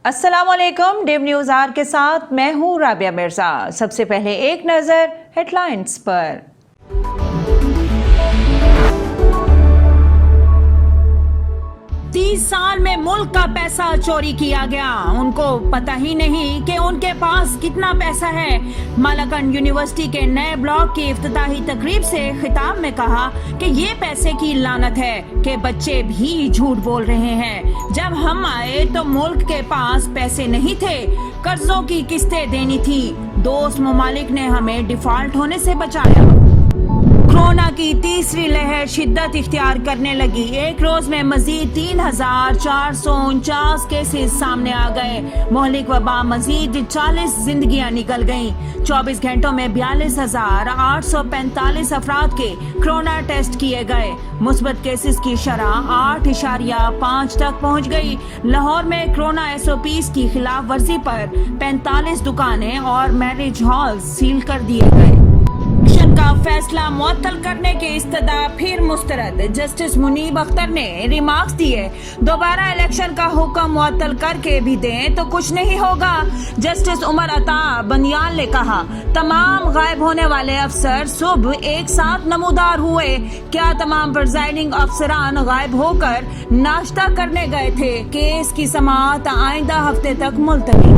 अस्सलाम वालेकुम। Div news are के साथ मैं हूँ राबिया मिर्जा। सबसे पहले एक नज़र हेडलाइंस पर। 30 साल में मुल्क का पैसा चोरी किया गया, उनको पता ही नहीं कि उनके पास कितना पैसा है। मालाकंड यूनिवर्सिटी के नए ब्लॉक की इफ्तिताही तकरीब से खिताब में कहा कि ये पैसे की लानत है कि बच्चे भी झूठ बोल रहे हैं। जब हम आए तो मुल्क के पास पैसे नहीं थे, कर्जों की किस्तें देनी थी। दोस्त ममालिक ने हमें डिफॉल्ट होने से बचाया। कोरोना की तीसरी लहर शिद्दत इख्तियार करने लगी। एक रोज में मजीद 3,449 केसेस सामने आ गए। मोहलिक वबा मजीद 40 जिंदगियां निकल गईं। 24 घंटों में 42,845 अफराद के कोरोना टेस्ट किए गए। मुस्बत केसेस की शरह 8.5 तक पहुंच गई। लाहौर में कोरोना SOPs की खिलाफ वर्जी पर 45 दुकानें और मैरिज हॉल सील कर दिए गए। का फैसला मुअत्तल करने की इस्तदा फिर मुस्तरद। जस्टिस मुनीब अख्तर ने रिमार्क्स दिए, दोबारा इलेक्शन का हुक्म मुअत्तल करके भी दें तो कुछ नहीं होगा। जस्टिस उमर अता बनियाल ने कहा, तमाम गायब होने वाले अफसर सुबह एक साथ नमूदार हुए। क्या तमाम प्रिजाइडिंग अफसरान गायब होकर नाश्ता करने गए थे? केस की समाअत आइंदा हफ्ते तक मुलतवी।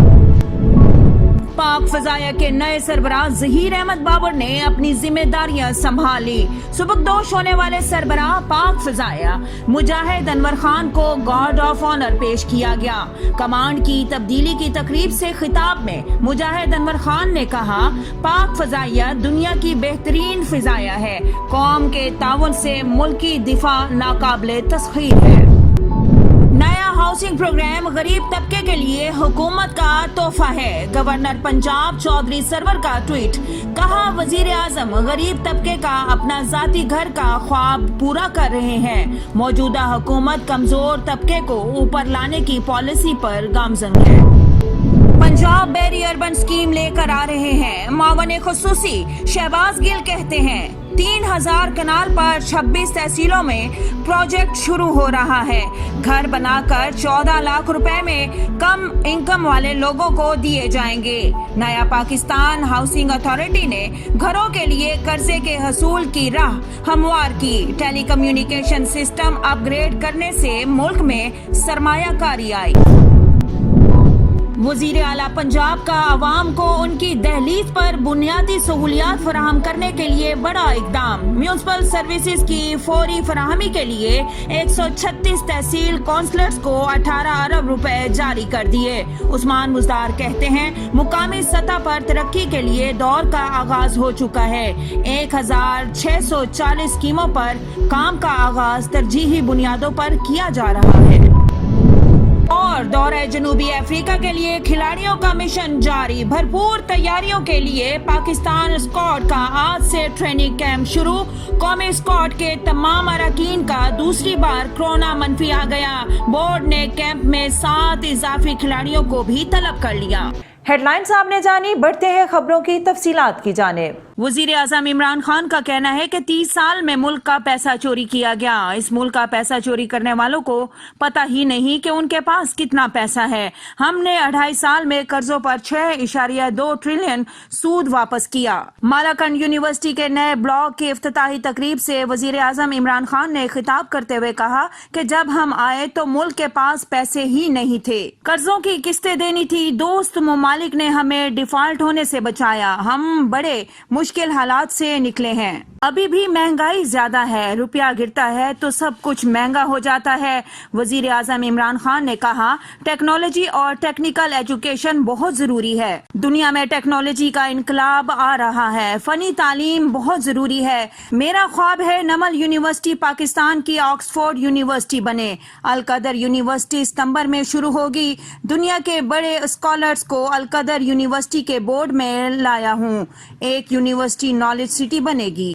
पाक फजाया के नए सरबराह जहीर अहमद बाबर ने अपनी जिम्मेदारियां संभाली। सुबकदोश होने वाले सरबराह पाक फजाया मुजाहिद अनवर खान को गार्ड ऑफ ऑनर पेश किया गया। कमांड की तब्दीली की तकरीब से खिताब में मुजाहिद अनवर खान ने कहा, पाक फजाया दुनिया की बेहतरीन फिजाया है। कौम के ताउन से मुल्की दिफा नाकाबिले तस्खीर है। नया हाउसिंग प्रोग्राम गरीब तबके के लिए हुकूमत का तोहफा है। गवर्नर पंजाब चौधरी सरवर का ट्वीट, कहा वजीर आजम गरीब तबके का अपना जाती घर का ख्वाब पूरा कर रहे हैं। मौजूदा हुकूमत कमजोर तबके को ऊपर लाने की पॉलिसी पर गामजन है। पंजाब बेरी अर्बन स्कीम लेकर आ रहे हैं मावन खुसूसी। शहबाज गिल कहते हैं 3,000 कनाल पर 26 तहसीलों में प्रोजेक्ट शुरू हो रहा है। घर बनाकर 14 लाख रुपए में कम इनकम वाले लोगों को दिए जाएंगे। नया पाकिस्तान हाउसिंग अथॉरिटी ने घरों के लिए कर्जे के हसूल की राह हमवार की। टेलीकम्युनिकेशन सिस्टम अपग्रेड करने से मुल्क में सरमायाकारी आई। वजीर आला पंजाब का अवाम को उनकी दहलीज पर बुनियादी सहूलियात फराहम करने के लिए बड़ा इकदाम। म्यूनिसिपल सर्विसेज की फौरी फराहमी के लिए 136 तहसील काउंसलर्स को 18 अरब रुपए जारी कर दिए। उस्मान मुजदार कहते हैं, मुकामी सतह पर तरक्की के लिए दौर का आगाज हो चुका है। 1,640 स्कीमों पर काम का आगाज तरजीही बुनियादों पर किया जा रहा है। और दौरे जनूबी अफ्रीका के लिए खिलाड़ियों का मिशन जारी। भरपूर तैयारियों के लिए पाकिस्तान स्क्वाड का आज से ट्रेनिंग कैंप शुरू। कौमी स्क्वाड के तमाम अरकान का दूसरी बार कोरोना मनफी आ गया। बोर्ड ने कैंप में 7 इजाफी खिलाड़ियों को भी तलब कर लिया। हेडलाइंस आपने जानी, बढ़ते हैं खबरों की तफसीलात की जानिब। वजीर आजम इमरान खान का कहना है कि 30 साल में मुल्क का पैसा चोरी किया गया। इस मुल्क का पैसा चोरी करने वालों को पता ही नहीं कि उनके पास कितना पैसा है। हमने 2.5 साल में कर्जों पर 6.2 ट्रिलियन सूद वापस किया। मालाकंड यूनिवर्सिटी के नए ब्लॉक की इफ्तिताही तकरीब से वजीर आजम इमरान खान ने खिताब करते हुए कहा कि जब हम आए तो मुल्क के पास पैसे ही नहीं थे, कर्जों की किस्तें देनी थी। दोस्त ममालिक ने हमें डिफॉल्ट होने से बचाया। हम बड़े मुश्किल हालात से निकले हैं। अभी भी महंगाई ज्यादा है, रुपया गिरता है तो सब कुछ महंगा हो जाता है। वजीर आजम इमरान खान ने कहा, टेक्नोलॉजी और टेक्निकल एजुकेशन बहुत जरूरी है। दुनिया में टेक्नोलॉजी का इनकलाब आ रहा है। फनी तालीम बहुत जरूरी है। मेरा ख्वाब है नमल यूनिवर्सिटी पाकिस्तान की ऑक्सफोर्ड यूनिवर्सिटी बने। अलकदर यूनिवर्सिटी सितंबर में शुरू होगी। दुनिया के बड़े स्कॉलर्स को अलकदर यूनिवर्सिटी के बोर्ड में लाया हूँ। एक यूनिवर्सिटी नॉलेज सिटी बनेगी।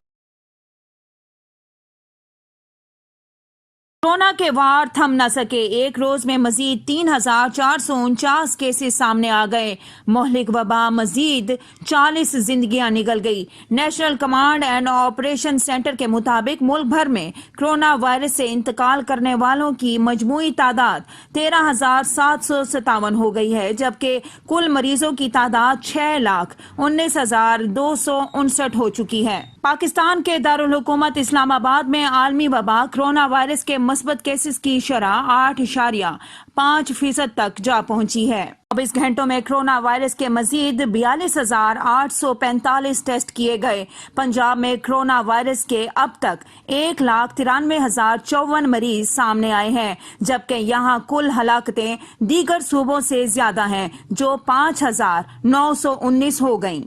कोरोना के वार थम न सके, एक रोज में मजीद 3,449 केसेस सामने आ गए। मोहलिक वबा मजीद 40 जिंदगियां निगल गई। National command and operation centre के मुताबिक मुल्क भर में कोरोना वायरस से इंतकाल करने वालों की मजमूई तादाद 13,757 हो गई है, जबकि कुल मरीजों की तादाद 6,19,259 हो चुकी है। पाकिस्तान के दारुल हुकूमत इस्लामाबाद में आलमी वबा कोरोना वायरस के मुस्बत केसेस की शरह 8.5% तक जा पहुंची है। 24 घंटों में कोरोना वायरस के मजीद 42,845 टेस्ट किए गए। पंजाब में कोरोना वायरस के अब तक 1,93,054 मरीज सामने आए हैं, जबकि यहां कुल हलाकतें दीगर सूबों से ज्यादा हैं, जो 5,919 हो गईं।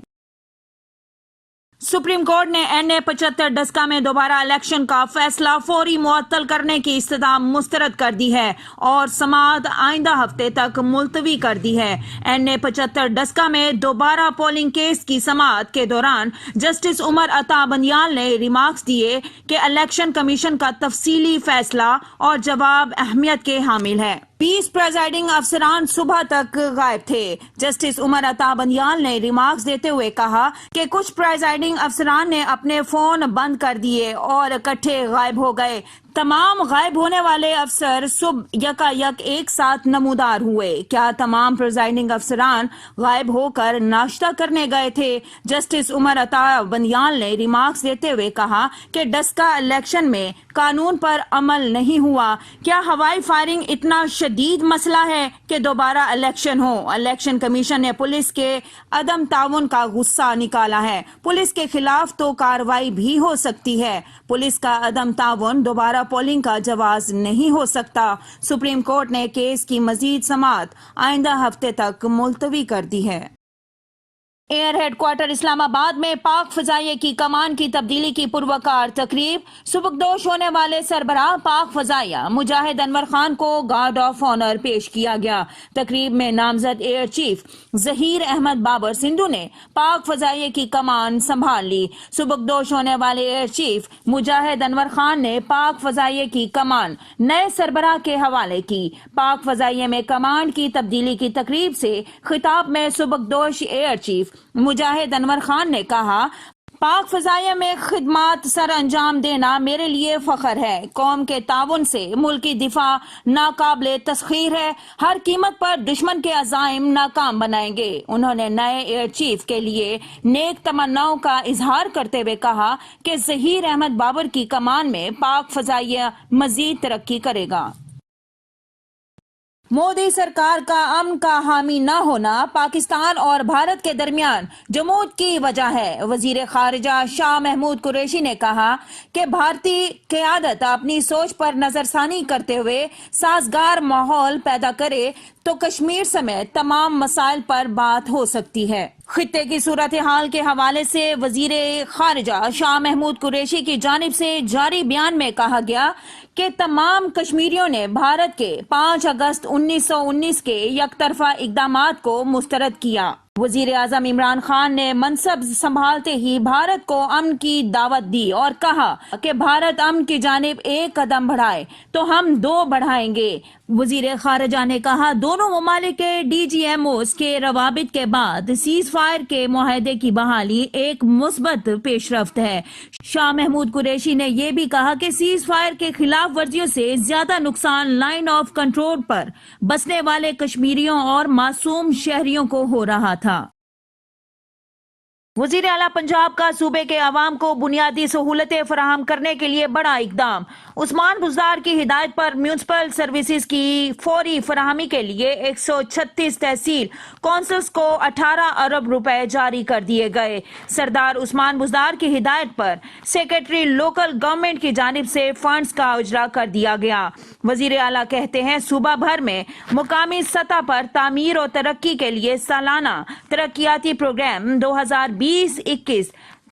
सुप्रीम कोर्ट ने NA 75 डस्का में दोबारा इलेक्शन का फैसला फौरी मुअत्तल करने की इस्तदा मुस्तरद कर दी है और समाअत आइंदा हफ्ते तक मुलतवी कर दी है। NA 75 डस्का में दोबारा पोलिंग केस की समाअत के दौरान जस्टिस उमर अता बंदियाल ने रिमार्क्स दिए कि इलेक्शन कमीशन का तफसीली फैसला और जवाब अहमियत के हामिल है। 20 प्रेजाइडिंग अफसरान सुबह तक गायब थे। जस्टिस उमर अता बंदियाल ने रिमार्क्स देते हुए कहा कि कुछ प्रेजाइडिंग अफसरान ने अपने फोन बंद कर दिए और इकट्ठे गायब हो गए। तमाम गायब होने वाले अफसर सुबह यकायक एक साथ नमूदार हुए। क्या तमाम प्रेजाइडिंग अफसरान गायब होकर नाश्ता करने गए थे? जस्टिस उमर अता बंदियाल ने रिमार्क्स देते हुए कहा कि डस्का इलेक्शन में कानून पर अमल नहीं हुआ। क्या हवाई फायरिंग इतना शदीद मसला है कि दोबारा इलेक्शन हो? इलेक्शन कमीशन ने पुलिस के अदम ताउन का गुस्सा निकाला है। पुलिस के खिलाफ तो कार्रवाई भी हो सकती है। पुलिस का अदम ताउन दोबारा पोलिंग का जवाज नहीं हो सकता। सुप्रीम कोर्ट ने केस की मजीद समाअत आइंदा हफ्ते तक मुलतवी कर दी है। एयर हेडक्वार्टर इस्लामाबाद में पाक फजाइये की कमान की तब्दीली की पुरवकार तकरीब। सुबकदोश होने वाले सरबराह पाक फजाइया मुजाहिद अनवर खान को गार्ड ऑफ ऑनर पेश किया गया। तकरीब में नामजद एयर चीफ जहीर अहमद बाबर सिंधु ने पाक फजाइये की कमान संभाल ली। सुबकदोश होने वाले एयर चीफ मुजाहिद अनवर खान ने पाक फजाइये की कमान नए सरबराह के हवाले की। पाक फजाइये में कमांड की तब्दीली की तकरीब से खिताब में सुबकदोश एयर चीफ मुजाहिद अनवर खान ने कहा, पाक फजाइया में खिदमात सर अंजाम देना मेरे लिए फख्र है। कौम के ताउन से मुल्की दिफा नाकाबिले तस्खीर है। हर कीमत पर दुश्मन के अज़ाइम नाकाम बनाएंगे। उन्होंने नए एयर चीफ के लिए नेक तमन्नाओं का इजहार करते हुए कहा कि जहीर अहमद बाबर की कमान में पाक फजाइया मजीद तरक्की करेगा। मोदी सरकार का अमन का हामी न होना पाकिस्तान और भारत के दरमियान जमूद की वजह है। वजीर खारिजा शाह महमूद कुरैशी ने कहा कि भारतीय क़यादत अपनी सोच पर नजरसानी करते हुए साजगार माहौल पैदा करे तो कश्मीर समेत तमाम मसाइल पर बात हो सकती है। खित्ते की सूरत हाल के हवाले से वजीर खारिजा शाह महमूद कुरैशी की जानिब से जारी बयान में कहा गया कि तमाम कश्मीरियों ने भारत के 5 अगस्त 1919 के यकतरफा इकदामात को मुस्तरद किया। वजीर आजम इमरान खान ने मनसब संभालते ही भारत को अमन की दावत दी और कहा कि भारत अमन की जानिब एक कदम बढ़ाए तो हम 2 बढ़ाएंगे। वजीर खारिजा ने कहा, दोनों ममालिक के DGMOs के रवाबित के बाद सीज फायर के मुआहदे की बहाली एक मुस्बत पेशरफ्त है। शाह महमूद कुरैशी ने यह भी कहा कि सीज फायर के खिलाफ वर्जियों से ज्यादा नुकसान लाइन ऑफ कंट्रोल पर बसने वाले कश्मीरियों और मासूम शहरियों को हो रहा था। वजीर आला पंजाब का सूबे के अवाम को बुनियादी सहूलतें फराहम करने के लिए बड़ा इकदाम। उस्मान बुज़दार की हिदायत पर म्यूनसिपल सर्विसेज की फौरी फराहमी के लिए 136 तहसील कौंसल्स को 18 अरब रुपए जारी कर दिए गए। सरदार उस्मान बुज़दार की हिदायत पर सेक्रेटरी लोकल गवर्नमेंट की जानिब से फंड्स का उजरा कर दिया गया। वजीर आला कहते हैं, सूबा भर में मुकामी सतह पर तामीर और तरक्की के लिए सालाना तरक्याती प्रोग्राम 2020-21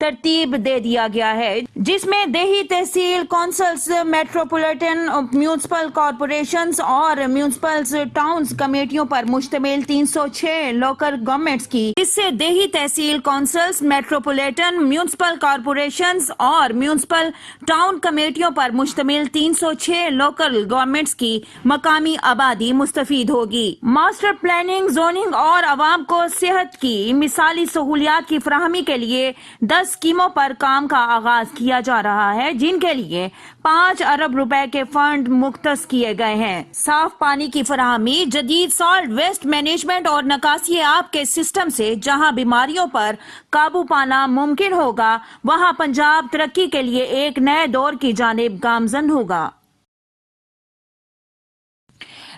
तरतीब दे दिया गया है, जिसमें देही तहसील कौंसल्स, मेट्रोपॉलिटन म्यूनिसिपल कॉरपोरेशंस और म्यूनिसिपल टाउन्स कमेटियों पर मुश्तमिल 306 लोकल गवर्नमेंट्स की, इससे देही तहसील कौंसल्स, मेट्रोपॉलिटन म्यूनिसिपल कॉरपोरेशंस और म्यूनिसिपल टाउन कमेटियों पर मुश्तमिल 306 लोकल गवर्नमेंट्स की मकामी आबादी मुस्तफीद होगी। मास्टर प्लानिंग, जोनिंग और आवाम को सेहत की मिसाली सहूलियात की फराहमी के लिए 10 स्कीमों पर काम का आगाज किया जा रहा है, जिनके लिए 5 अरब रुपए के फंड मुख्तस किए गए हैं। साफ पानी की फराहमी, जदीद सॉल्ट वेस्ट मैनेजमेंट और निकासी आब के सिस्टम से जहां बीमारियों पर काबू पाना मुमकिन होगा, वहां पंजाब तरक्की के लिए एक नए दौर की जानिब गामजन होगा।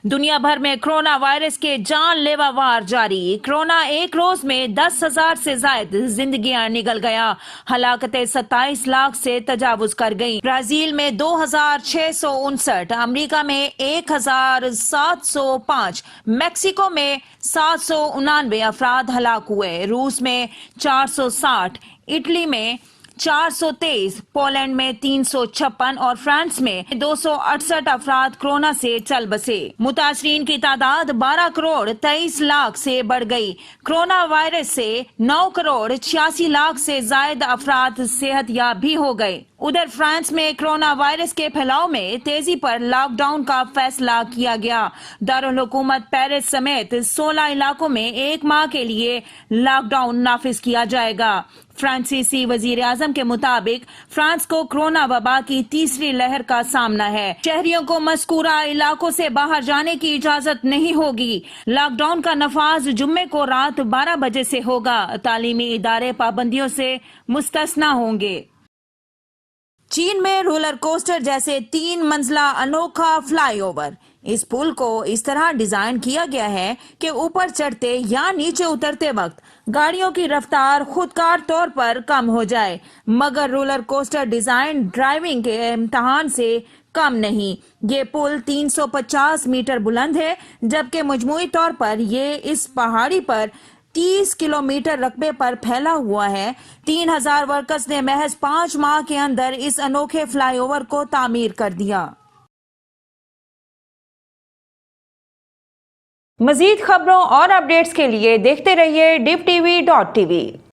दुनिया भर में कोरोना वायरस के जानलेवा वार जारी। कोरोना एक रोज में 10,000 से ज्यादा जिंदगियां निगल गया। हलाकतें 27 लाख से तजावुज कर गई। ब्राजील में 2,659, अमेरिका में 1,705, मेक्सिको में 799 अफराद हलाक हुए। रूस में 460, इटली में 423, पोलैंड में 356 और फ्रांस में 268 अफराद कोरोना से चल बसे। मुतासरीन की तादाद 12 करोड़ 23 लाख से बढ़ गई। कोरोना वायरस से 9 करोड़ 86 लाख से ज्यादा अफराद सेहतयाब भी हो गए। उधर फ्रांस में कोरोना वायरस के फैलाव में तेजी पर लॉकडाउन का फैसला किया गया। दारुल हुकूमत पेरिस समेत 16 इलाकों में 1 माह के लिए लॉकडाउन नाफिज किया जाएगा। फ्रांसीसी वजीर आजम के मुताबिक फ्रांस को कोरोना वबा की तीसरी लहर का सामना है। शहरियों को मज़कूरा इलाकों से बाहर जाने की इजाजत नहीं होगी। लॉकडाउन का नफाज जुम्मे को रात 12 बजे से होगा। तालीमी इदारे पाबंदियों से मुस्तस्ना होंगे। चीन में रोलर कोस्टर जैसे 3 मंजिला अनोखा फ्लाईओवर। इस पुल को इस तरह डिजाइन किया गया है कि ऊपर चढ़ते या नीचे उतरते वक्त गाड़ियों की रफ्तार खुदकार तौर पर कम हो जाए, मगर रोलर कोस्टर डिजाइन ड्राइविंग के इम्तहान से कम नहीं। ये पुल 350 मीटर बुलंद है, जबकि मजमूई तौर पर ये इस पहाड़ी पर 30 किलोमीटर रकबे पर फैला हुआ है। 3,000 वर्कर्स ने महज 5 माह के अंदर इस अनोखे फ्लाईओवर को तामीर कर दिया। मजीद खबरों और अपडेट्स के लिए देखते रहिए DIPTV.TV।